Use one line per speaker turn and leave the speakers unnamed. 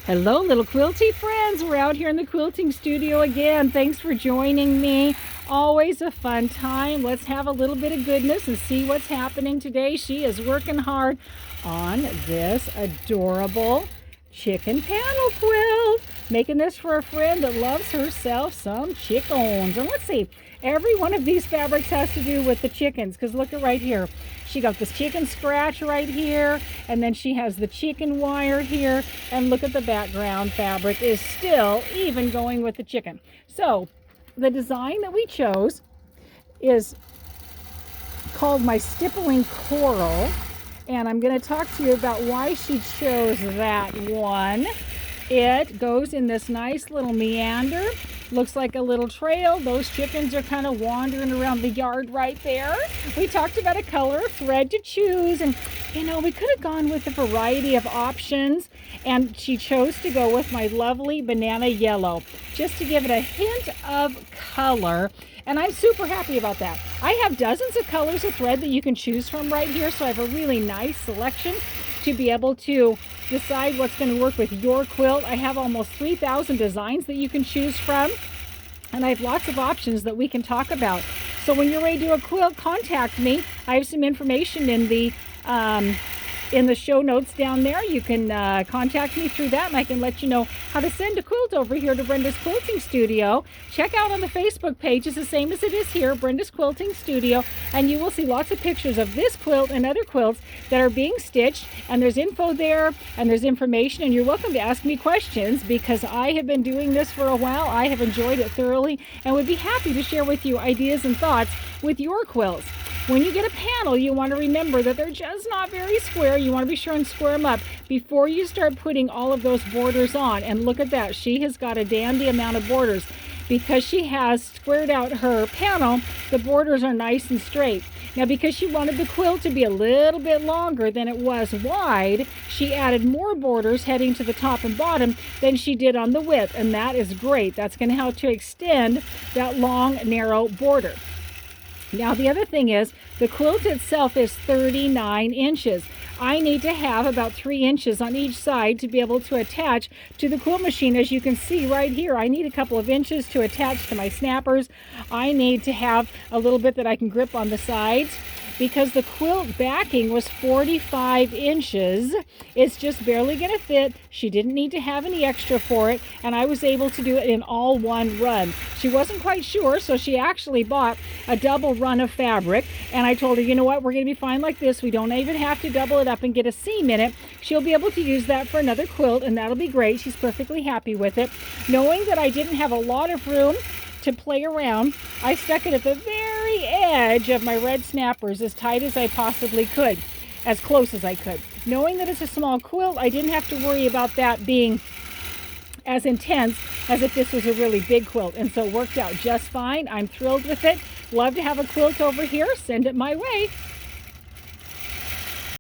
Hello, little quilty friends. We're out here in the quilting studio again. Thanks for joining me. Always a fun time. Let's have a little bit of goodness and see what's happening today. She is working hard on this adorable chicken panel quilt. Making this for a friend that loves herself some chickens. And let's see, every one of these fabrics has to do with the chickens, because look at right here. She got this chicken scratch right here, and then she has the chicken wire here, and look at the background fabric is still even going with the chicken. So the design that we chose is called my Stippling Coral, and I'm going to talk to you about why she chose that one. It goes in this nice little meander. Looks like a little trail. Those chickens are kind of wandering around the yard right there. We talked about a color of thread to choose, and you know, we could have gone with a variety of options, and she chose to go with my lovely banana yellow just to give it a hint of color, and I'm super happy about that. I have dozens of colors of thread that you can choose from right here, so I have a really nice selection to be able to decide what's going to work with your quilt. I have almost 3,000 designs that you can choose from, and I have lots of options that we can talk about. So when you're ready to do a quilt, contact me. I have some information in the show notes down there. You can contact me through that, and I can let you know how to send a quilt over here to Brenda's Quilting Studio. Check out on the Facebook page. It's the same as it is here, Brenda's Quilting Studio, and you will see lots of pictures of this quilt and other quilts that are being stitched, and there's info there, and there's information, and you're welcome to ask me questions because I have been doing this for a while. I have enjoyed it thoroughly and would be happy to share with you ideas and thoughts with your quilts. When you get a panel, you want to remember that they're just not very square. You want to be sure and square them up before you start putting all of those borders on. And look at that. She has got a dandy amount of borders. Because she has squared out her panel, the borders are nice and straight. Now, because she wanted the quilt to be a little bit longer than it was wide, she added more borders heading to the top and bottom than she did on the width. And that is great. That's going to help to extend that long, narrow border. Now, the other thing is the quilt itself is 39 inches. I need to have about 3 inches on each side to be able to attach to the quilt machine. As you can see right here, I need a couple of inches to attach to my snappers. I need to have a little bit that I can grip on the sides. Because the quilt backing was 45 inches, it's just barely going to fit. She didn't need to have any extra for it, and I was able to do it in all one run. She wasn't quite sure, so she actually bought a double run of fabric, and I told her, you know what, we're going to be fine like this. We don't even have to double it up and get a seam in it. She'll be able to use that for another quilt, and that'll be great. She's perfectly happy with it. Knowing that I didn't have a lot of room to play around, I stuck it at the very edge of my red snappers as tight as I possibly could, as close as I could. Knowing that it's a small quilt, I didn't have to worry about that being as intense as if this was a really big quilt, and so it worked out just fine. I'm thrilled with it. Love to have a quilt over here. Send it my way.